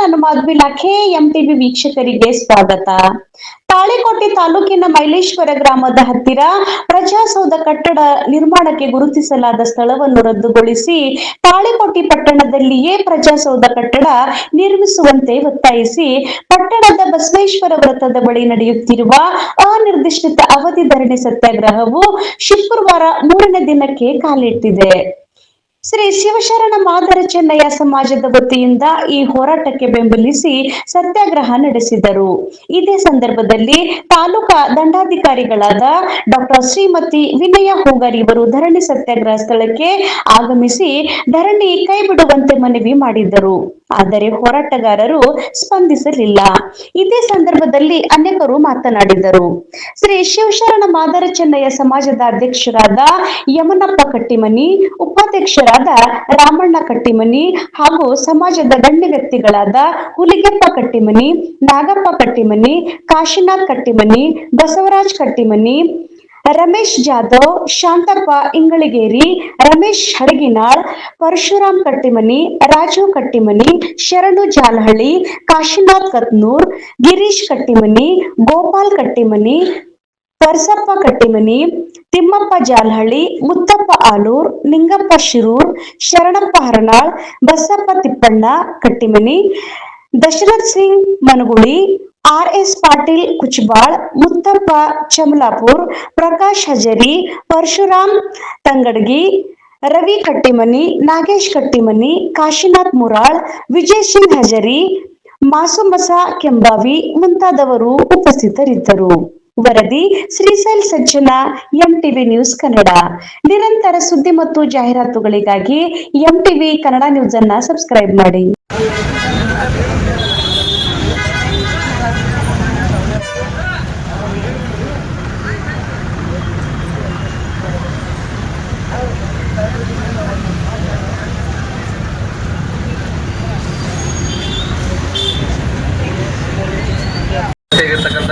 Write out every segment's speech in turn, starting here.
ನಾನು ಮಾಧವಿಲಾ K MTV ವೀಕ್ಷಕರಿಗೆ ಸ್ವಾಗತ. ತಾಳಿಕೋಟೆ ತಾಲೂಕಿನ ಮೈಲೇಶ್ವರ ಗ್ರಾಮದ ಹತ್ತಿರ ಪ್ರಜಾಸೌಧ ಕಟ್ಟಡ ನಿರ್ಮಾಣಕ್ಕೆ ಗುರುತಿಸಲಾದ ಸ್ಥಳವನ್ನು ರದ್ದುಗೊಳಿಸಿ ತಾಳಿಕೋಟೆ ಪಟ್ಟಣದಲ್ಲಿಯೇ ಪ್ರಜಾಸೌಧ ಕಟ್ಟಡ ನಿರ್ಮಿಸುವಂತೆ ಒತ್ತಾಯಿಸಿ ಪಟ್ಟಣದ ಬಸವೇಶ್ವರ ವೃತ್ತದ ಬಳಿ ನಡೆಯುತ್ತಿರುವ ಅನಿರ್ದಿಷ್ಟ ಅವಧಿ ಧರಣಿ ಸತ್ಯಾಗ್ರಹವು ಶುಕ್ರವಾರ 3ನೇ ದಿನಕ್ಕೆ ಕಾಲಿಟ್ಟಿದೆ. ಶ್ರೀ ಶಿವಶರಣ ಮಾದರ ಚೆನ್ನಯ್ಯ ಸಮಾಜದ ವತಿಯಿಂದ ಈ ಹೋರಾಟಕ್ಕೆ ಬೆಂಬಲಿಸಿ ಸತ್ಯಾಗ್ರಹ ನಡೆಸಿದರು. ಇದೇ ಸಂದರ್ಭದಲ್ಲಿ ತಾಲೂಕಾ ದಂಡಾಧಿಕಾರಿಗಳಾದ ಡಾಕ್ಟರ್ ಶ್ರೀಮತಿ ವಿನಯ ಹೋಗಾರ್ ಇವರು ಧರಣಿ ಸತ್ಯಾಗ್ರಹ ಸ್ಥಳಕ್ಕೆ ಆಗಮಿಸಿ ಧರಣಿ ಕೈಬಿಡುವಂತೆ ಮನವಿ ಮಾಡಿದ್ದರು. ಆದರೆ ಹೋರಾಟಗಾರರು ಸ್ಪಂದಿಸಲಿಲ್ಲ. ಇದೇ ಸಂದರ್ಭದಲ್ಲಿ ಅನೇಕರು ಮಾತನಾಡಿದರು. ಶ್ರೀ ಶಿವಶರಣ ಮಾದರ ಚೆನ್ನಯ್ಯ ಸಮಾಜದ ಅಧ್ಯಕ್ಷರಾದ ಯಮನಪ್ಪ ಕಟ್ಟಿಮನಿ, ಉಪಾಧ್ಯಕ್ಷರಾದ ರಾಮಣ್ಣ ಕಟ್ಟಿಮನಿ ಹಾಗೂ ಸಮಾಜದ ಗಣ್ಯ ವ್ಯಕ್ತಿಗಳಾದ ಹುಲಿಗೆಪ್ಪ ಕಟ್ಟಿಮನಿ, ನಾಗಪ್ಪ ಕಟ್ಟಿಮನಿ, ಕಾಶಿನಾಥ್ ಕಟ್ಟಿಮನಿ, ಬಸವರಾಜ್ ಕಟ್ಟಿಮನಿ, ರಮೇಶ್ ಜಾಧವ್, ಶಾಂತಪ್ಪ ಇಂಗಳಿಗೇರಿ, ರಮೇಶ್ ಹಡಗಿನಾಳ್, ಪರಶುರಾಮ್ ಕಟ್ಟಿಮನಿ, ರಾಜು ಕಟ್ಟಿಮನಿ, ಶರಣು ಜಾಲಹಳ್ಳಿ, ಕಾಶಿನಾಥ್ ಕತ್ನೂರ್, ಗಿರೀಶ್ ಕಟ್ಟಿಮನಿ, ಗೋಪಾಲ್ ಕಟ್ಟಿಮನಿ, ಪರ್ಸಪ್ಪ ಕಟ್ಟಿಮನಿ, ತಿಮ್ಮಪ್ಪ ಜಾಲಹಳ್ಳಿ, ಮುತ್ತಪ್ಪ ಆಲೂರ್, ನಿಂಗಪ್ಪ ಶಿರೂರ್, ಶರಣಪ್ಪ ಹರನಾಳ್, ಬಸಪ್ಪ ತಿಪ್ಪಣ್ಣ ಕಟ್ಟಿಮನಿ, ದಶರಥ್ ಸಿಂಗ್ ಮನಗುಳಿ, ಆರ್.ಎಸ್. ಪಾಟೀಲ್ ಕುಚಬಾಳ್, ಮುತ್ತಪ್ಪ ಚಮಲಾಪುರ್, ಪ್ರಕಾಶ್ ಹಜರಿ, ಪರಶುರಾಮ್ ತಂಗಡಗಿ, ರವಿ ಕಟ್ಟಿಮನಿ, ನಾಗೇಶ್ ಕಟ್ಟಿಮನಿ, ಕಾಶಿನಾಥ್ ಮುರಾಳ್, ವಿಜಯ್ ಸಿಂಗ್ ಹಜರಿ, ಮಾಸುಮಸ ಕೆಂಬಾವಿ ಮುಂತಾದವರು ಉಪಸ್ಥಿತರಿದ್ದರು. ವರದಿ ಶ್ರೀಶೈಲ್ ಸಜ್ಜನ, ಎಂಟಿವಿ ನ್ಯೂಸ್ ಕನ್ನಡ. ನಿರಂತರ ಸುದ್ದಿ ಮತ್ತು ಜಾಹೀರಾತುಗಳಿಗಾಗಿ ಎಂಟಿವಿ ಕನ್ನಡ ನ್ಯೂಸ್ ಅನ್ನು ಸಬ್ಸ್ಕ್ರೈಬ್ ಮಾಡಿ.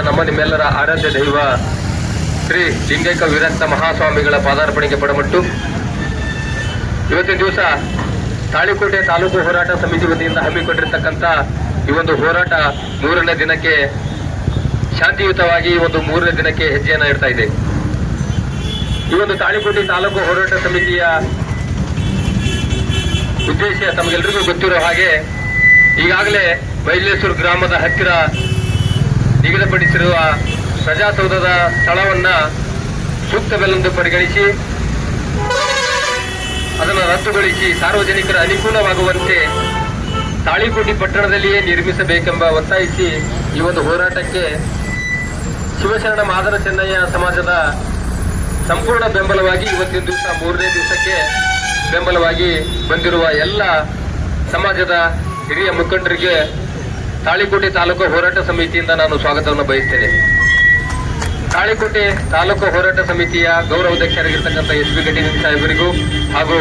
ನಮ್ಮ ನಿಮ್ಮೆಲ್ಲರ ಆರಾಧ್ಯ ದೈವ ಶ್ರೀ ಲಿಂಗೈಕ ವಿರಕ್ತ ಮಹಾಸ್ವಾಮಿಗಳ ಪಾದಾರ್ಪಣೆಗೆ ಪಡಮಟ್ಟು ಇವತ್ತಿನ ದಿವಸ ತಾಳಿಕೋಟೆ ತಾಲೂಕು ಹೋರಾಟ ಸಮಿತಿ ವತಿಯಿಂದ ಹಮ್ಮಿಕೊಂಡಿರ್ತಕ್ಕಂಥ ಈ ಒಂದು ಹೋರಾಟ 3ನೇ ದಿನಕ್ಕೆ ಶಾಂತಿಯುತವಾಗಿ ಈ ಒಂದು 3ನೇ ದಿನಕ್ಕೆ ಹೆಜ್ಜೆಯನ್ನು ಇಡ್ತಾ ಇದೆ. ಈ ಒಂದು ತಾಳಿಕೋಟೆ ತಾಲೂಕು ಹೋರಾಟ ಸಮಿತಿಯ ಉದ್ದೇಶ ತಮಗೆಲ್ಲರಿಗೂ ಗೊತ್ತಿರೋ ಹಾಗೆ ಈಗಾಗಲೇ ಮೈಲೇಶ್ವರ ಗ್ರಾಮದ ಹತ್ತಿರ ನಿಗದಿಪಡಿಸಿರುವ ಪ್ರಜಾಸೌಧದ ಸ್ಥಳವನ್ನ ಸೂಕ್ತವೆಂದು ಪರಿಗಣಿಸಿ ಅದನ್ನು ರದ್ದುಗೊಳಿಸಿ ಸಾರ್ವಜನಿಕರ ಅನುಕೂಲವಾಗುವಂತೆ ತಾಳಿಕೋಟೆ ಪಟ್ಟಣದಲ್ಲಿಯೇ ನಿರ್ಮಿಸಬೇಕೆಂಬ ಒತ್ತಾಯಿಸಿ ಈ ಒಂದು ಹೋರಾಟಕ್ಕೆ ಶಿವಶರಣ ಮಾದರ ಚೆನ್ನಯ್ಯ ಸಮಾಜದ ಸಂಪೂರ್ಣ ಬೆಂಬಲವಾಗಿ ಇವತ್ತಿನ ದಿವಸ 3ನೇ ದಿವಸಕ್ಕೆ ಬೆಂಬಲವಾಗಿ ಬಂದಿರುವ ಎಲ್ಲ ಸಮಾಜದ ಹಿರಿಯ ಮುಖಂಡರಿಗೆ ತಾಳಿಕೋಟೆ ತಾಲೂಕು ಹೋರಾಟ ಸಮಿತಿಯಿಂದ ನಾನು ಸ್ವಾಗತವನ್ನು ಬಯಸ್ತೇನೆ. ತಾಳಿಕೋಟೆ ತಾಲೂಕು ಹೋರಾಟ ಸಮಿತಿಯ ಗೌರವಾಧ್ಯಕ್ಷರಾಗಿರ್ತಕ್ಕಂಥ ಎಸ್.ಬಿ. ಗಡ್ಡಿ ಸಾಹೇಬರಿಗೂ ಹಾಗೂ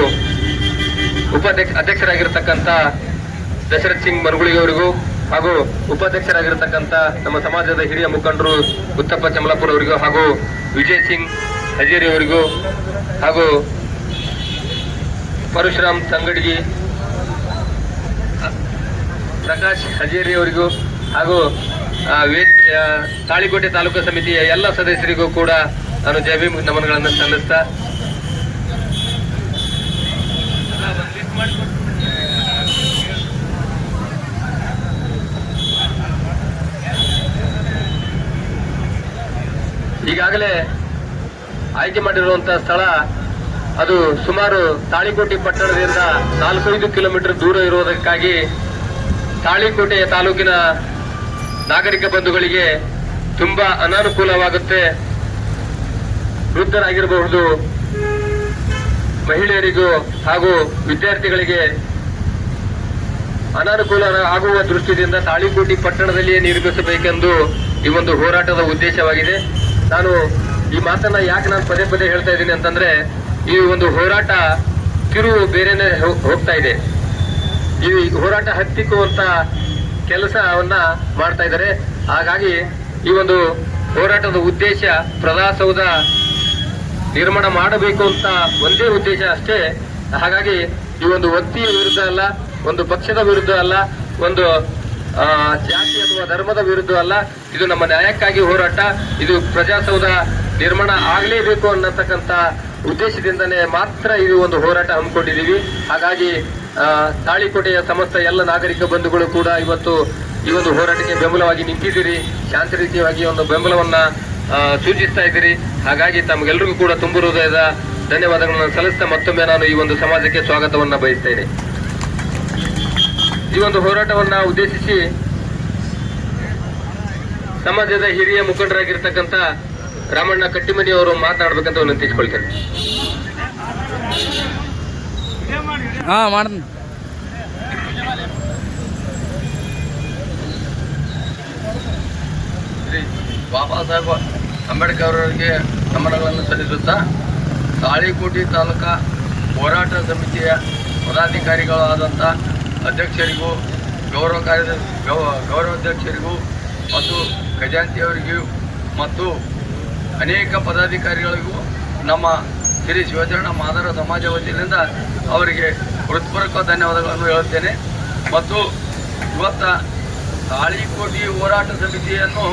ಅಧ್ಯಕ್ಷರಾಗಿರ್ತಕ್ಕಂಥ ದಶರಥ್ ಸಿಂಗ್ ಮರಗುಳಿಯವರಿಗೂ ಹಾಗೂ ಉಪಾಧ್ಯಕ್ಷರಾಗಿರ್ತಕ್ಕಂಥ ನಮ್ಮ ಸಮಾಜದ ಹಿರಿಯ ಮುಖಂಡರು ಮುತ್ತಪ್ಪ ಚಮಲಾಪುರ ಅವರಿಗೂ ಹಾಗೂ ವಿಜಯ್ ಸಿಂಗ್ ಹಜೇರಿ ಅವರಿಗೂ ಹಾಗೂ ಪರಶುರಾಮ್ ತಂಗಡಗಿ, ಪ್ರಕಾಶ್ ಹಜೇರಿ ಅವರಿಗೂ ಹಾಗೂ ತಾಳಿಕೋಟೆ ತಾಲೂಕು ಸಮಿತಿಯ ಎಲ್ಲ ಸದಸ್ಯರಿಗೂ ಕೂಡ ನಾನು ಜೈ ಭೀಮ್ ನಮನಗಳನ್ನು ಸಲ್ಲಿಸ್ತಾ ಈಗಾಗಲೇ ಆಯ್ಕೆ ಮಾಡಿರುವಂತಹ ಸ್ಥಳ ಅದು ಸುಮಾರು ತಾಳಿಕೋಟೆ ಪಟ್ಟಣದಿಂದ 4-5 ಕಿಲೋಮೀಟರ್ ದೂರ ಇರುವುದಕ್ಕಾಗಿ ತಾಳಿಕೋಟೆ ತಾಲೂಕಿನ ನಾಗರಿಕ ಬಂಧುಗಳಿಗೆ ತುಂಬಾ ಅನಾನುಕೂಲವಾಗುತ್ತೆ. ವೃದ್ಧರಾಗಿರಬಹುದು, ಮಹಿಳೆಯರಿಗೂ ಹಾಗೂ ವಿದ್ಯಾರ್ಥಿಗಳಿಗೆ ಅನಾನುಕೂಲ ಆಗುವ ದೃಷ್ಟಿಯಿಂದ ತಾಳಿಕೋಟೆ ಪಟ್ಟಣದಲ್ಲಿಯೇ ನಿರ್ಮಿಸಬೇಕೆಂದು ಈ ಒಂದು ಹೋರಾಟದ ಉದ್ದೇಶವಾಗಿದೆ. ನಾನು ಈ ಮಾತನ್ನ ಯಾಕೆ ನಾನು ಪದೇ ಪದೇ ಹೇಳ್ತಾ ಇದ್ದೀನಿ ಅಂತಂದ್ರೆ, ಈ ಒಂದು ಹೋರಾಟ ತಿರುವು ಬೇರೆನೆ ಹೋಗ್ತಾ ಇದೆ. ಈ ಹೋರಾಟ ಹತ್ತಿಕ್ಕುವಂತ ಕೆಲಸವನ್ನ ಮಾಡ್ತಾ ಇದ್ದಾರೆ. ಹಾಗಾಗಿ ಈ ಒಂದು ಹೋರಾಟದ ಉದ್ದೇಶ ಪ್ರಜಾಸೌಧ ನಿರ್ಮಾಣ ಮಾಡಬೇಕು ಅಂತ ಒಂದೇ ಉದ್ದೇಶ ಅಷ್ಟೇ. ಹಾಗಾಗಿ ಈ ಒಂದು ವ್ಯಕ್ತಿಯ ವಿರುದ್ಧ ಅಲ್ಲ, ಒಂದು ಪಕ್ಷದ ವಿರುದ್ಧ ಅಲ್ಲ, ಒಂದು ಜಾತಿ ಅಥವಾ ಧರ್ಮದ ವಿರುದ್ಧ ಅಲ್ಲ, ಇದು ನಮ್ಮ ನ್ಯಾಯಕ್ಕಾಗಿ ಹೋರಾಟ. ಇದು ಪ್ರಜಾಸೌಧ ನಿರ್ಮಾಣ ಆಗಲೇಬೇಕು ಅನ್ನತಕ್ಕಂಥ ಉದ್ದೇಶದಿಂದನೇ ಮಾತ್ರ ಇದು ಒಂದು ಹೋರಾಟ ಹಮ್ಮಿಕೊಂಡಿದ್ದೀವಿ. ಹಾಗಾಗಿ ತಾಳಿಕೋಟೆಯ ಸಮಸ್ತ ಎಲ್ಲ ನಾಗರಿಕ ಬಂಧುಗಳು ಕೂಡ ಇವತ್ತು ಈ ಒಂದು ಹೋರಾಟಕ್ಕೆ ಬೆಂಬಲವಾಗಿ ನಿಂತಿದ್ದೀರಿ, ಶಾಂತ ರೀತಿಯಾಗಿ ಒಂದು ಬೆಂಬಲವನ್ನ ಸೂಚಿಸ್ತಾ ಇದ್ದೀರಿ. ಹಾಗಾಗಿ ತಮಗೆಲ್ಲರಿಗೂ ಕೂಡ ತುಂಬು ಹೃದಯದ ಧನ್ಯವಾದಗಳನ್ನು ಸಲ್ಲಿಸ್ತಾ ಮತ್ತೊಮ್ಮೆ ನಾನು ಈ ಒಂದು ಸಮಾಜಕ್ಕೆ ಸ್ವಾಗತವನ್ನ ಬಯಸ್ತೇನೆ. ಈ ಒಂದು ಹೋರಾಟವನ್ನ ಉದ್ದೇಶಿಸಿ ಸಮಾಜದ ಹಿರಿಯ ಮುಖಂಡರಾಗಿರ್ತಕ್ಕಂಥ ರಾಮಣ್ಣ ಕಟ್ಟಿಮನಿ ಅವರು ಮಾತನಾಡಬೇಕಂತ ವಿನಂತಿಸಿಕೊಳ್ತೇನೆ. ಶ್ರೀ ಬಾಬಾ ಸಾಹೇಬ್ ಅಂಬೇಡ್ಕರ್ ಅವರಿಗೆ ನಮನಗಳನ್ನು ಸಲ್ಲಿಸುತ್ತಾ ತಾಳಿಕೋಟೆ ತಾಲೂಕಾ ಹೋರಾಟ ಸಮಿತಿಯ ಪದಾಧಿಕಾರಿಗಳಾದಂಥ ಅಧ್ಯಕ್ಷರಿಗೂ ಗೌರವಾಧ್ಯಕ್ಷರಿಗೂ ಮತ್ತು ಖಜಾಂಚಿಯವರಿಗೂ ಮತ್ತು ಅನೇಕ ಪದಾಧಿಕಾರಿಗಳಿಗೂ ನಮ್ಮ ಶ್ರೀ ಶಿವಚರಣ ಮಾದರ ಸಮಾಜ ವತಿಯಿಂದ ಅವರಿಗೆ ಹೃತ್ಪೂರ್ವಕ ಧನ್ಯವಾದಗಳನ್ನು ಹೇಳುತ್ತೇನೆ. ಮತ್ತು ಇವತ್ತು ತಾಳಿಕೋಟೆ ಹೋರಾಟ ಸಮಿತಿಯನ್ನು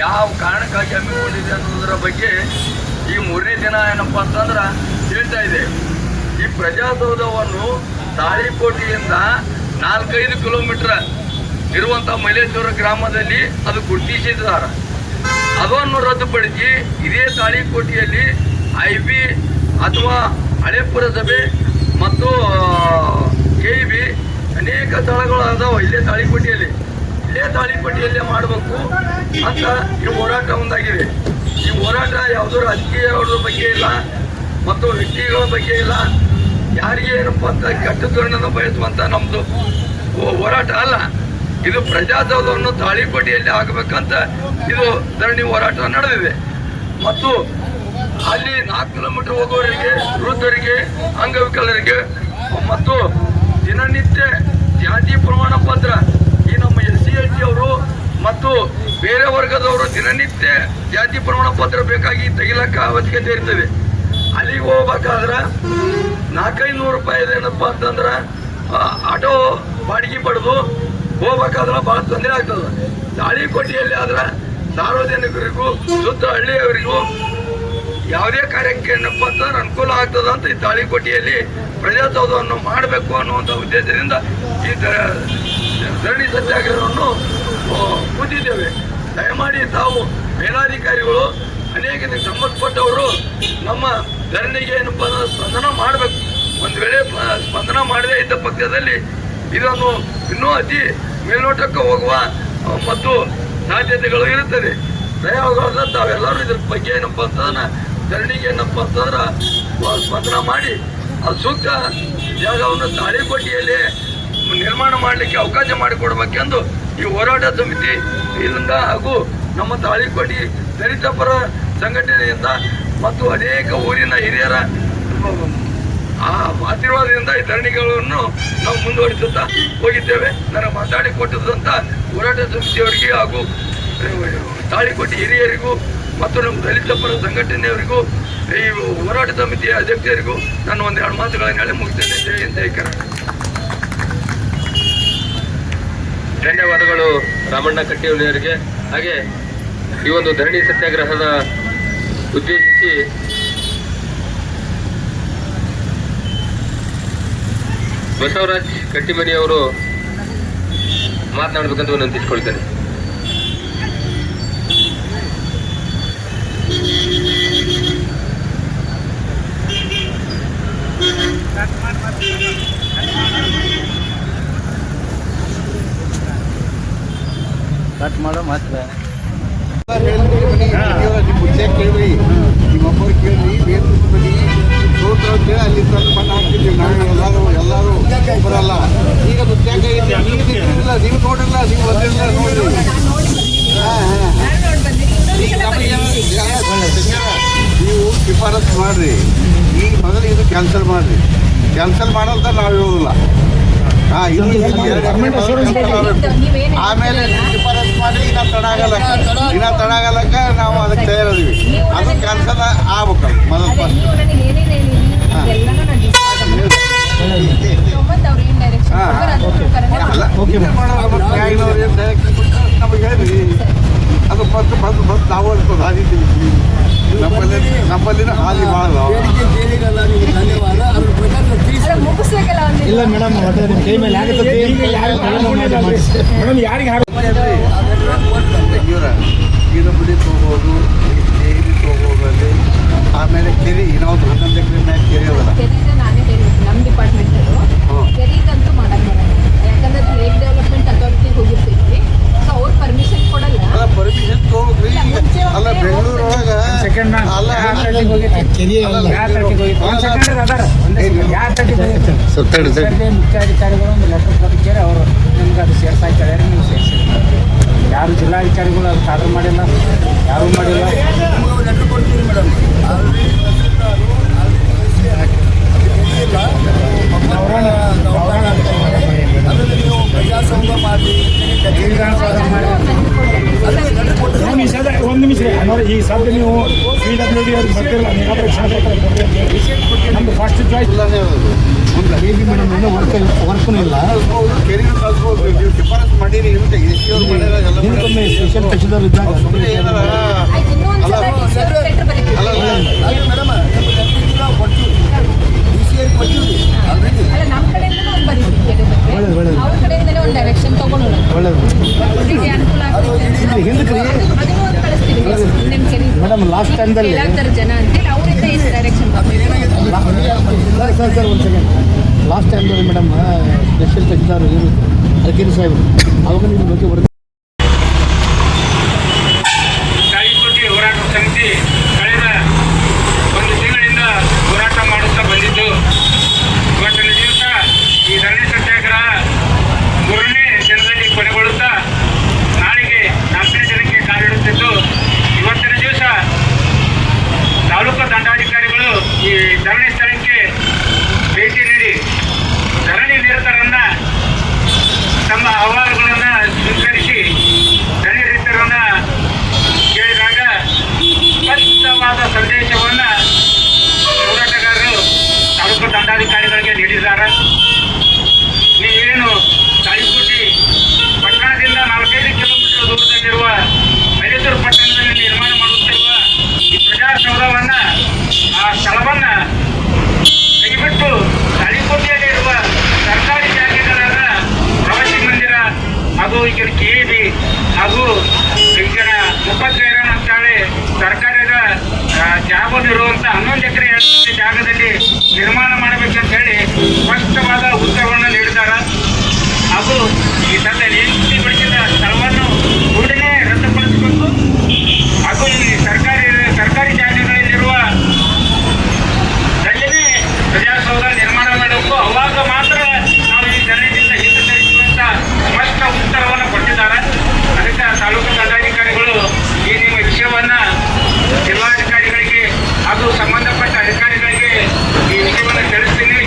ಯಾವ ಕಾರಣಕ್ಕಾಗಿ ಹಮ್ಮಿಕೊಂಡಿದೆ ಅನ್ನೋದರ ಬಗ್ಗೆ ಈ 3ನೇ ದಿನ ಏನಪ್ಪ ಅಂತಂದ್ರೆ ಹೇಳ್ತಾ ಇದೆ. ಈ ಪ್ರಜಾಸೌಧವನ್ನು ತಾಳಿಕೋಟೆಯಿಂದ 4-5 ಕಿಲೋಮೀಟರ್ ಇರುವಂಥ ಮೈಲೇಶ್ವರ ಗ್ರಾಮದಲ್ಲಿ ಅದು ಗುರುತಿಸಿದ್ದಾರೆ. ಅದನ್ನು ರದ್ದುಪಡಿಸಿ ಇದೇ ತಾಳಿಕೋಟೆಯಲ್ಲಿ IB ಅಥವಾ ಹಳೆ ಪುರಸಭೆ ಮತ್ತು KEB ಅನೇಕ ಸ್ಥಳಗಳು ಅದಾವ. ಇಲ್ಲೇ ತಾಳಿಕೋಟೆಯಲ್ಲೇ ಮಾಡಬೇಕು ಅಂತ ಈ ಹೋರಾಟ ಒಂದಾಗಿದೆ. ಈ ಹೋರಾಟ ಯಾವುದೋ ರಾಜಕೀಯವ್ರ ಬಗ್ಗೆ ಇಲ್ಲ ಮತ್ತು ವ್ಯಕ್ತಿಗಳ ಬಗ್ಗೆ ಇಲ್ಲ, ಯಾರಿಗೆ ಏನಪ್ಪ ಅಂತ ಕೆಟ್ಟ ಧೋರಣೆಯನ್ನು ಬಯಸುವಂತ ನಮ್ದು ಹೋರಾಟ ಅಲ್ಲ. ಇದು ಪ್ರಜಾಸೌಧವನ್ನು ತಾಳಿಕೋಟೆಯಲ್ಲಿ ಆಗಬೇಕಂತ ಇದು ಧರಣಿ ಹೋರಾಟ ನಡೆದಿದೆ. ಮತ್ತು ಅಲ್ಲಿ 4 ಕಿಲೋಮೀಟರ್ ಹೋಗೋರಿಗೆ, ವೃದ್ಧರಿಗೆ, ಅಂಗವಿಕಲರಿಗೆ ಮತ್ತು ದಿನನಿತ್ಯ ಜಾತಿ ಪ್ರಮಾಣ ಪತ್ರ, ಈ ನಮ್ಮ SC/ST ಅವರು ಮತ್ತು ಬೇರೆ ವರ್ಗದವರು ದಿನನಿತ್ಯ ಜಾತಿ ಪ್ರಮಾಣ ಪತ್ರ ಬೇಕಾಗಿ ತೆಗಿಲಕ್ಕ ಅವಶ್ಯಕತೆ ಇರ್ತದೆ. ಅಲ್ಲಿಗೆ ಹೋಗ್ಬೇಕಾದ್ರೆ 400-500 ರೂಪಾಯಿ ಏನಪ್ಪ ಅಂತಂದ್ರೆ ಆಟೋ ಬಾಡಿಗೆ ಪಡೆದು ಹೋಗ್ಬೇಕಾದ್ರೆ ಭಾಳ ತೊಂದರೆ ಆಗ್ತದೆ. ತಾಳಿಕೋಟೆಯಲ್ಲಿ ಆದ್ರೆ ಸಾರ್ವಜನಿಕರಿಗೂ ಸುತ್ತ ಹಳ್ಳಿಯವರಿಗೂ ಯಾವುದೇ ಕಾರ್ಯಕ್ಕೆ ಏನಪ್ಪ ಅಂತಂದ್ರೆ ಅನುಕೂಲ ಆಗ್ತದ ಅಂತ ಈ ತಾಳಿಕೋಟೆಯಲ್ಲಿ ಪ್ರಜಾಸೌಧವನ್ನು ಮಾಡಬೇಕು ಅನ್ನುವಂಥ ಉದ್ದೇಶದಿಂದ ಈ ಧರಣಿ ಸತ್ಯಾಗ್ರಹವನ್ನು ಕೂತಿದ್ದೇವೆ. ದಯಮಾಡಿ ತಾವು ಮೇಲಾಧಿಕಾರಿಗಳು ಅನೇಕ ಸಂಬಂಧಪಟ್ಟವರು ನಮ್ಮ ಧರಣಿಗೆ ಏನಪ್ಪ ಸ್ಪಂದನ ಮಾಡಬೇಕು. ಒಂದು ವೇಳೆ ಸ್ಪಂದನ ಮಾಡದೇ ಇದ್ದ ಪಕ್ಷದಲ್ಲಿ ಇದನ್ನು ಇನ್ನೂ ಅತಿ ಮೇಲ್ನೋಟಕ್ಕೆ ಹೋಗುವ ಮತ್ತು ಸಾಧ್ಯತೆಗಳು ಇರುತ್ತದೆ. ದಯವಾದ ತಾವೆಲ್ಲರೂ ಇದ್ರ ಬಗ್ಗೆ ಏನಪ್ಪ ಅಂತಂದ್ರೆ ಧರಣಿಗೆ ಏನಪ್ಪ ಅಂತಂದ್ರೆ ಸ್ಪಂದನ ಮಾಡಿ ಅದು ಸೂಕ್ತ ಜಾಗವನ್ನು ತಾಳಿಕೋಟೆಯಲ್ಲಿ ನಿರ್ಮಾಣ ಮಾಡಲಿಕ್ಕೆ ಅವಕಾಶ ಮಾಡಿಕೊಡ್ಬೇಕೆಂದು ಈ ಹೋರಾಟ ಸಮಿತಿ ಇಲ್ಲಿಂದ ಹಾಗೂ ನಮ್ಮ ತಾಳಿಕೋಟೆ ದಲಿತ ಪರ ಸಂಘಟನೆಯಿಂದ ಮತ್ತು ಅನೇಕ ಊರಿನ ಹಿರಿಯರ ಆಶೀರ್ವಾದದಿಂದ ಈ ಧರಣಿಗಳನ್ನು ನಾವು ಮುಂದುವರಿಸುತ್ತಾ ಹೋಗಿದ್ದೇವೆ. ನಾನು ಮಾತಾಡಿಕೊಟ್ಟದಂತ ಹೋರಾಟ ಸಮಿತಿಯವರಿಗೆ ಹಾಗೂ ತಾಳಿಕೋಟೆ ಹಿರಿಯರಿಗೂ ಮತ್ತು ನಮ್ಮ ದಲಿತ ಪರ ಸಂಘಟನೆಯವರಿಗೂ ಈ ಹೋರಾಟ ಸಮಿತಿಯ ಅಧ್ಯಕ್ಷರಿಗೂ ನಾನು 1-2 ಮಾತುಗಳನ್ನು ಹೇಳಿ ಮುಗಿಸ್ತೇನೆ. ಜೈ ಹಿಂದ್, ಜೈ ಕರ್ನಾಟಕ. ಧನ್ಯವಾದಗಳು ರಾಮಣ್ಣ ಕಟ್ಟಿಮನಿಯವರಿಗೆ. ಹಾಗೆ ಈ ಒಂದು ಧರಣಿ ಸತ್ಯಾಗ್ರಹದ ಉದ್ದೇಶಿಸಿ ಬಸವರಾಜ್ ಕಟ್ಟಿಮನಿಯವರು ಮಾತನಾಡಬೇಕಂತ ವಿನಂತಿಸಿಕೊಳ್ತೇನೆ. ಕಟ್ ಮಾಡೋ ಮಾತ್ರ ಮುಂಚೆ ಕೇಳ್ರಿ, ನಿಮ್ಮೊಬ್ಬರು ಕೇಳ್ರಿ, ಬೇರೆ ಬನ್ನಿ ಸೋತ್ರ ಕೇಳಿ ಅಲ್ಲಿ ತಂದು ಮಣ್ಣು ಹಾಕ್ತಿದ್ದೀವಿ ನಾವು ಎಲ್ಲರೂ ಬರಲ್ಲ. ಈಗ ದುಡ್ಡಾಗ ನೀವು ತಿಂತಿರಲಿಲ್ಲ, ನೀವು ನೋಡಿರಲ್ಲ, ನೀವು ಬಂದಿರಲಿಲ್ಲ ನೋಡ್ರಿ. ಈಗ ನಮಗೆ ನೀವು ಶಿಫಾರಸು ಮಾಡಿರಿ. ಈಗ ಮೊದಲು ಇದು ಕ್ಯಾನ್ಸಲ್ ಮಾಡಿರಿ. ಕ್ಯಾನ್ಸಲ್ ಮಾಡೋದ ನಾವು ಹೇಳೋದಿಲ್ಲ. ಆಮೇಲೆ ಶಿಫಾರಸು ಮಾಡಿ ಇನ್ನ ತಡಾಗಲಕ್ಕ ನಾವು ಅದಕ್ಕೆ ತಯಾರಿದ್ದೀವಿ. ಅದು ಕ್ಯಾನ್ಸಲ್ ಆಗ್ಬೇಕು ಮೊದಲು ಫಸ್ಟ್. ಮಾಲಿ ಭಾಳ ಬೇಡಿಕೆ ಕೇಳಿರಲ್ಲ ನಿಮಗೆ ಧನ್ಯವಾದ. ಅದ್ರ ಪ್ರಕಾರ ತಿಳಿಸಿ. ಮುಗಿಸ್ಬೇಕಲ್ಲ ಒಂದು ಇಲ್ಲ ಮೇಡಮ್ ಒಟ್ಟು ನಿಮ್ಮ ಕೈ ಮೇಲೆ ಆಗುತ್ತೆ ಮೇಡಮ್ ಯಾರಿಗೆ ಇವರ ಗಿಡಬುಡಿ ತೊಗೋಬೋದು, ಡೈರಿ ತೊಗೋಬೋದು ಅಲ್ಲಿ. ಆಮೇಲೆ ಕೆರೆ ಇನ್ನೊಂದು 11 ಎಕರೆ ಮ್ಯಾಲೆ ಕೆರೆ ಅದಲ್ಲ. ಕೆರೀದ ನಾನೇ ಹೇಳಿದ್ದು ನಮ್ಮ ಡಿಪಾರ್ಟ್ಮೆಂಟ್ ಕೆರೀದಂತೂ ಮಾಡಕ್ ಬರಲ್ಲ. ಯಾಕಂದ್ರೆ ಲೇಕ್ ಡೆವಲಪ್ಮೆಂಟ್ ಅಥಾರಿಟಿಗೆ ಹೋಗಿರ್ತೀವಿ, ಸೊ ಅವ್ರು ಪರ್ಮಿಷನ್ ಕೊಡಲ್ಲ. ಅಲ್ಲ ಪರ್ಮಿಷನ್ ತೊಗೋಬೇಕ್ರಿ. ಅಲ್ಲ ಬೆಂಗಳೂರೊಳಗೆ ಅಲ್ಲ ಮುಖ್ಯಾಧಿಕಾರಿಗಳು ಒಂದು ಲೆಟರ್ ಕೊಟ್ಟಿದ್ದಾರೆ, ಅವರು ನಿಮ್ಗೆ ಅದು ಸೇರ್ಸಾ ಕೇಳ್ಯಾರ, ನೀವು ಸೇರಿಸಿಲ್ಲ. ಯಾರು ಜಿಲ್ಲಾಧಿಕಾರಿಗಳು ಅದು ಆರ್ಡರ್ ಮಾಡಿಲ್ಲ, ಯಾರೂ ಮಾಡಿಲ್ಲ. ಲೆಟರ್ ಕೊಡ್ತೀವಿ ಮೇಡಮ್. ಅದರಲ್ಲಿ ನೀವು ಪ್ರಜಾಸಂಘ ಮಾಡಿ ಒಂದು ನಿಮಿಷ ನೋಡಿ, ಈ ಸದ್ಯ ನೀವು PWD ಅವ್ರಿಗೆ ಬರ್ತಿರಲ್ಲ, ನಮ್ದು ಫಸ್ಟ್ ಚಾಯ್ಸ್ ಮೇಡಮ್. ಇನ್ನೂ ವರ್ಕ್ನೂ ಇಲ್ಲ. ಕೆರೆನೂ ಕಳ್ಸ್ಬೋದು. ನೀವು ಶಿಫಾರಸ್ ಮಾಡಿರಿ ಇರುತ್ತೆ. ಎಷ್ಟಿಯವ್ರು ಮಾಡ್ಯಾರ ಎಲ್ಲ ಸ್ಪೆಷಲ್ ತಹಶೀಲ್ದಾರ್ ಇದ್ದಾಗ ಏನಾರ ಆಯ್ತು, ಇನ್ನೊಂದ್ಸಲ ಲೆಟರ್ ಬರೀತೀವಿ. ಅಲ್ಲ ಮೇಡಮ್ ನಾವು ಕೊಡ್ತೀವಿ. DCR ಕೊಡ್ತೀವಿ ಆಲ್ರೆಡಿ. ಅಲ್ಲ, ನಮ್ಮ ಕಡೆಯಿಂದಲೂ ಒಂದು ಬರೀತೀವಿ ಕೇಳಿದ್ರೆ, ಅವ್ರ ಕಡೆಯಿಂದಲೇ ಒಂದು ಡೈರೆಕ್ಷನ್ ತಗೊಂಡು ಒಳ್ಳೇದು ಅನುಕೂಲ ಆಗ್ತದೆ. ಹಿಂದಕ್ಕೆ ರೀ ಅದನ್ನೂ ಒಂದು ಕಳಿಸ್ತೀವಿ ನಿಮ್ಮ ಕೆರಿ ಮೇಡಮ್. ಲಾಸ್ಟ್ ಟೈಮ್ದಲ್ಲಿ ಕೇಳಾಗ್ತಾರೆ ಜನ ಅಂತೇಳಿ ಅವರಿಂದ ಏನು ಡೈರೆಕ್ಷನ್ ಸರ್ ಒಂದು ಸೆಕೆಂಡ್. ಲಾಸ್ಟ್ ಟೈಮ್ದಲ್ಲಿ ಮೇಡಮ್ ಸ್ಪೆಷಲ್ ತಹಶೀಲ್ದಾರ್ ಇವರು ಅಲ್ಕೇರಿ ಸಾಹೇಬರು ಅವಾಗ ನಿಮ್ಮ ಬಗ್ಗೆ ಬರುತ್ತೆ. ತಾಳಿಕೋಟೆ ಹೋರಾಟ ಸಮಿತಿ ಕಳೆದ ಒಂದು ತಿಂಗಳಿಂದ ಹೋರಾಟ ಮಾಡುತ್ತಾ ಬಂದಿದ್ದು, ಇವತ್ತಿನ ದಿವಸ ಈ ಧರಣಿ ಸತ್ಯಾಗ್ರಹ 3ನೇ ದಿನದಲ್ಲಿ ಕೊನೆಗೊಳ್ಳುತ್ತಾ ನಾಳೆಗೆ 4ನೇ ದಿನಕ್ಕೆ ಕಾಲಿಡುತ್ತಿದ್ದು, ಇವತ್ತಿನ ದಿವಸ ತಾಲೂಕು ದಂಡಾಧಿಕಾರಿಗಳು ಈ ಧರಣಿ ಸ್ಥಳಕ್ಕೆ ಭೇಟಿ ನೀಡಿ ಧರಣಿ ನಿರತರನ್ನ ತಮ್ಮ ಅಹವಾಲುಗಳನ್ನು ಸ್ವೀಕರಿಸಿ ಧರಣಿ ನಿರತರನ್ನ ಕೇಳಿದಾಗ ಸ್ಪಷ್ಟವಾದ ಸಂದೇಶವನ್ನು ಹೋರಾಟಗಾರರು ತಾಲೂಕು ದಂಡಾಧಿಕಾರಿಗಳಿಗೆ ನೀಡಿದ್ದಾರೆ. ನೀವೇನು ತಾಳಿಕೋಟೆ ಪಟ್ಟಣದಿಂದ 4-5 ಕಿಲೋಮೀಟರ್ ದೂರದಲ್ಲಿರುವ ಮೈಸೂರು ಪಟ್ಟಣದಲ್ಲಿ ನಿರ್ಮಾಣ ಮಾಡುತ್ತಿರುವ ಈ ಪ್ರಜಾಸೌಧವನ್ನ, ಆ ಸ್ಥಳವನ್ನ ಕೈಬಿಟ್ಟು ತಾಳಿಕೋಟೆಯಲ್ಲಿ ಇರುವ ಸರ್ಕಾರಿ ಜಾಗಗಳಾದ ಪ್ರವಾಸಿ ಮಂದಿರ ಹಾಗೂ ಈಗಿನ KAB ಹಾಗೂ ಈಗಿನ ಮುಪ್ಪತ್ತೈರಣ ಅಂತಾಳೆ ಸರ್ಕಾರದ ಜಾಗದಲ್ಲಿರುವಂಥ 11 ಎಕರೆ ಜಾಗದಲ್ಲಿ ನಿರ್ಮಾಣ ಮಾಡಬೇಕಂತ ಹೇಳಿ ಸ್ಪಷ್ಟವಾದ ಉತ್ತರವನ್ನು ನೀಡಿದ್ದಾರೆ. ಹಾಗೂ ಈ ಸದ್ಯ ನಿಯುಕ್ತಿಗೊಳಿಸಿದ ಸ್ಥಳವನ್ನು ಕೂಡಲೇ ರದ್ದುಪಡಿಸಬೇಕು ಹಾಗೂ ಈ ಸರ್ಕಾರಿ ಜಾಗಗಳಲ್ಲಿರುವ ದಲ್ಲಿನೇ ಪ್ರಜಾಸೌಧ ನಿರ್ಮಾಣ ಮಾಡಬೇಕು. ಅವಾಗ ಮಾತ್ರ ನಾವು ಈ ಧರಣಿಯಿಂದ ಹಿಂದೆ ಸರಿಸುವಂತ ಸ್ಪಷ್ಟ ಉತ್ತರವನ್ನು ಕೊಟ್ಟಿದ್ದಾರೆ. ಅದಕ್ಕೆ ತಾಲೂಕು ದಂಡಾಧಿಕಾರಿಗಳು ಈ ನಿಮ್ಮ ವಿಷಯವನ್ನ ಜಿಲ್ಲಾಧಿಕಾರಿಗಳಿಗೆ ಹಾಗೂ ಸಂಬಂಧಪಟ್ಟ ಅಧಿಕಾರಿಗಳಿಗೆ ಈ ವಿಷಯವನ್ನು ತಿಳಿಸ್ತೀನಿ,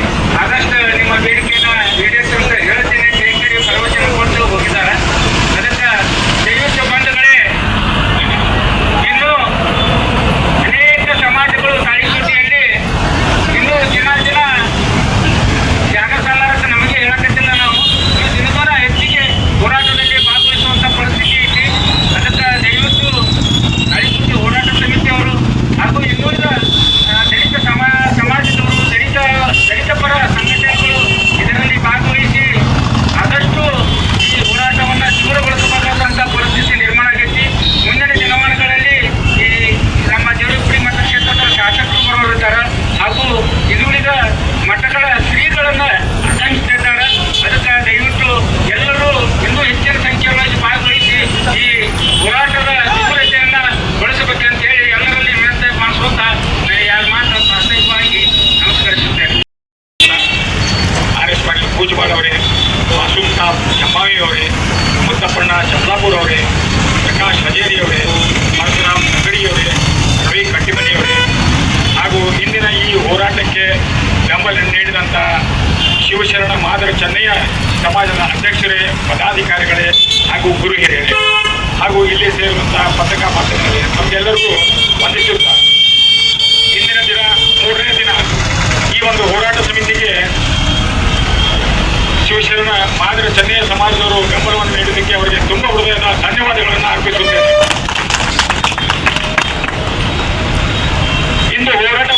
ಆದಷ್ಟು ನಿಮ್ಮ ಬೇಡಿಕೆಯನ್ನು ಈಡೇರಿಸಿ ಅಂತ ಹೇಳ್ತೀನಿ ಅಂತ ಹೇಳಿ ಭರವಸೆ ಕೊಟ್ಟು ಹೋಗಿದ್ದಾರೆ. ಅದಕ್ಕೆ ದಯವಿಟ್ಟು ಬಂಧುಗಳೇ, ಇನ್ನೂ ಅನೇಕ ಸಮಾಜಗಳು ತಾಳಿಕೋಟೆಯಲ್ಲಿ ಇನ್ನೂ ದಿನ ಜಾಗ ಸಾಲಾರಕ್ಕೆ ನಮಗೆ ಹೇಳಕತ್ತಿಲ್ಲ. ನಾವು ದಿನದ ಹೆಚ್ಚಿಗೆ ಹೋರಾಟದಲ್ಲಿ ಭಾಗವಹಿಸುವಂತ ಪರಿಸ್ಥಿತಿ ಐತಿ. ಅದಕ್ಕೆ ದಯವಿಟ್ಟು ತಾಳಿಕೋಟೆ ಹೋರಾಟ ಸಮಿತಿಯವರು ಹಾಗೂ ಇನ್ನುಳಿದ ದಲಿತ ಸಮಾಜದವರು, ದಲಿತ ಪರ ಸಂಘಟನೆಗಳು ಇದರಲ್ಲಿ ಭಾಗವಹಿಸಿ ಆದಷ್ಟು ಈ ಹೋರಾಟವನ್ನು ತೀವ್ರಗೊಳಿಸಬೇಕಾದಂಥ ಪರಿಸ್ಥಿತಿ ನಿರ್ಮಾಣ ಆಗೈತಿ. ಮುಂದಿನ ದಿನಮಾನಗಳಲ್ಲಿ ಈ ನಮ್ಮ ದೇವರಗುಡಿ ಮಠ ಕ್ಷೇತ್ರದ ಶಾಸಕರು ಬರೋರಿದ್ದಾರೆ ಹಾಗೂ ಇನ್ನುಳಿದ ಮಠಗಳ ಶ್ರೀಗಳನ್ನು ಆಕಾಂಕ್ಷಿಸಿದ್ದಾರೆ. ಅದಕ್ಕೆ ದಯವಿಟ್ಟು ಎಲ್ಲರೂ ಇನ್ನೂ ಹೆಚ್ಚಿನ ಸಂಖ್ಯೆಯಲ್ಲಿ ಭಾಗವಹಿಸಿ ಈ ಹೋರಾಟದ ತೀವ್ರತೆಯನ್ನು ಬಳಸಬೇಕಂತ ಹೇಳಿ ಎಲ್ಲರಲ್ಲಿ ವಿನಂತಿ ಮಾಡಿಸುತ್ತಾ ಯಾರು ಮಾತ್ರ ಪ್ರಾಥಮಿಕವಾಗಿ ನಮಸ್ಕರಿಸುತ್ತೇನೆ. RS ಪಾಟೀಲ್ ಪೂಜ್ವಾಡ್ ಅವರೇ, ಮಾಸೂಮ್ ಸಾಬ್ ಶಂಭಾವಿ ಅವರೇ, ಮುತ್ತಪ್ಪಣ್ಣ ಚಂದ್ಲಾಪುರ್ ಅವರೇ, ಪ್ರಕಾಶ್ ಹಜೇರಿ ಅವರೇ, ಪರಶುರಾಮ್ ನಗಡಿ ಅವರೇ, ರವಿ ಕಟ್ಟಿಮನಿ ಅವರೇ ಹಾಗೂ ಇಂದಿನ ಈ ಹೋರಾಟಕ್ಕೆ ಬೆಂಬಲ ನೀಡಿದಂಥ ಶಿವಶರಣ ಮಾದರ ಚೆನ್ನಯ್ಯ ಸಮಾಜದ ಅಧ್ಯಕ್ಷರೇ, ಪದಾಧಿಕಾರಿಗಳೇ ಹಾಗೂ ಗುರು ಹಿರಿಯರೇ ಹಾಗೂ ಇಲ್ಲಿ ಸೇರಿದಂಥ ಪತ್ರಿಕಾ ಮಾಧ್ಯಮಗಳೇ, ನಮಗೆಲ್ಲರಿಗೂ ವಂದಿಸುತ್ತಾ ಇಂದಿನ ದಿನ 3ನೇ ದಿನ ಈ ಒಂದು ಹೋರಾಟ ಸಮಿತಿಗೆ ಶಿವಶರಣ ಮಾದರ ಚೆನ್ನಯ್ಯ ಸಮಾಜದವರು ಬೆಂಬಲವನ್ನು ನೀಡಿದ್ದಕ್ಕೆ ಅವರಿಗೆ ತುಂಬ ಹೃದಯದ ಧನ್ಯವಾದಗಳನ್ನು ಅರ್ಪಿಸುತ್ತೇನೆ. ಇಂದು ಹೋರಾಟ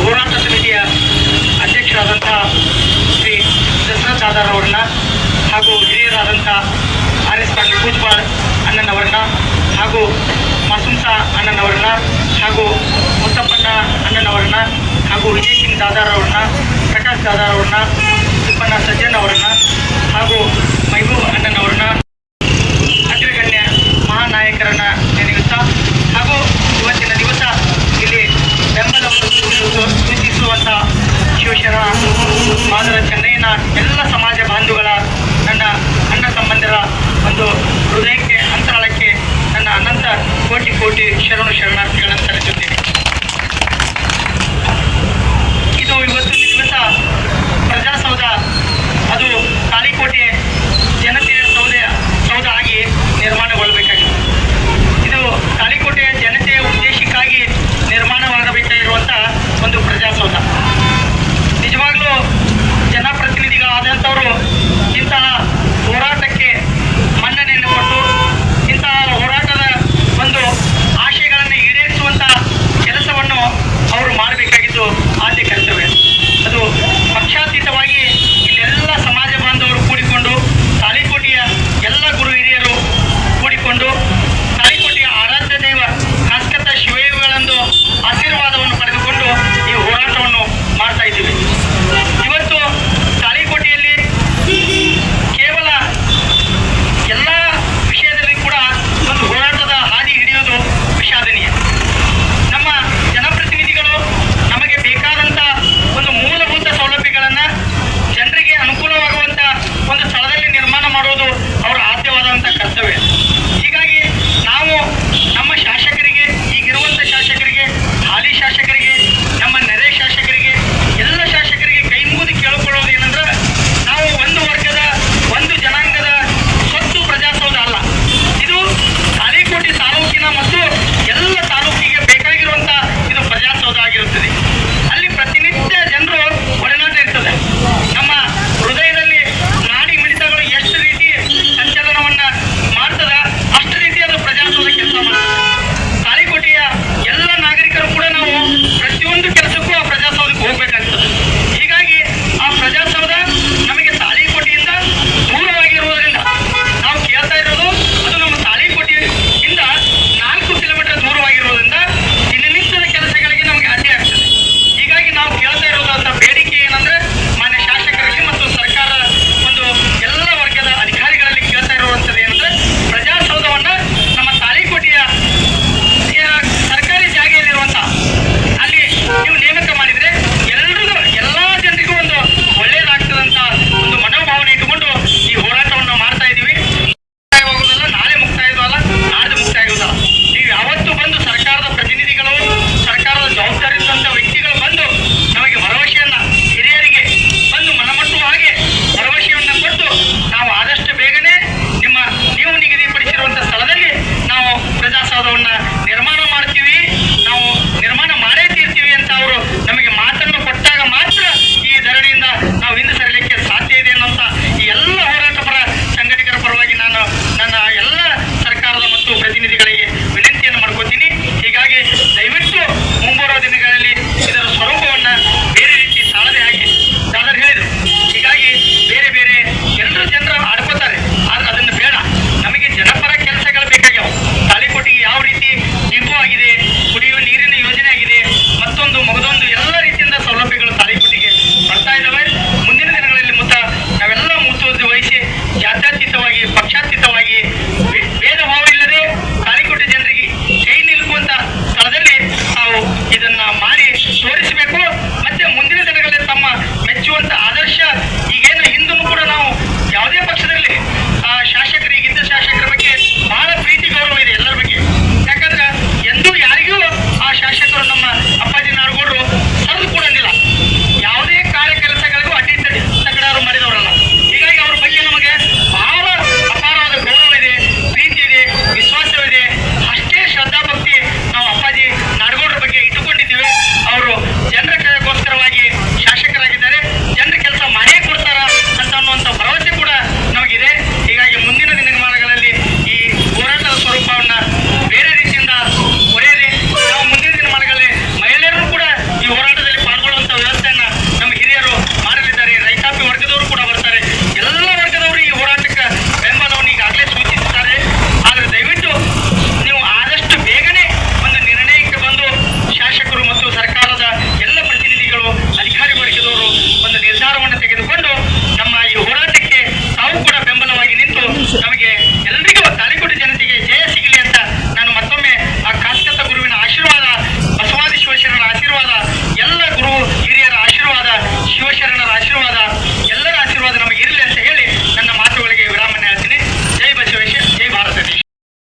ಹೋರಾಟ ಸಮಿತಿಯ ಅಧ್ಯಕ್ಷರಾದಂಥ ಶ್ರೀ ದಶರಥ್ ದಾದಾರ್ ಅವರನ್ನ ಹಾಗೂ ಹಿರಿಯರಾದಂಥ RS ಪಾಟೀಲ್ ಕೂಜ್ಬಾಳ್ ಅಣ್ಣನವರನ್ನ ಹಾಗೂ ಮಾಸುಂಸ ಅಣ್ಣನವರನ್ನ ಹಾಗೂ ಮುತ್ತಪ್ಪಣ್ಣ ಅಣ್ಣನವರನ್ನ ಹಾಗೂ ವಿಜಯ್ ಸಿಂಗ್ ದಾದಾರ್ ಅವರನ್ನ, ಪ್ರಕಾಶ್ ದಾದಾರ್ ಅವರನ್ನ, ತಿಪ್ಪಣ್ಣ ಸಜ್ಜನ್ ಅವರನ್ನ ಹಾಗೂ ಮೈಬೂಬ್ ಅಣ್ಣನವರನ್ನ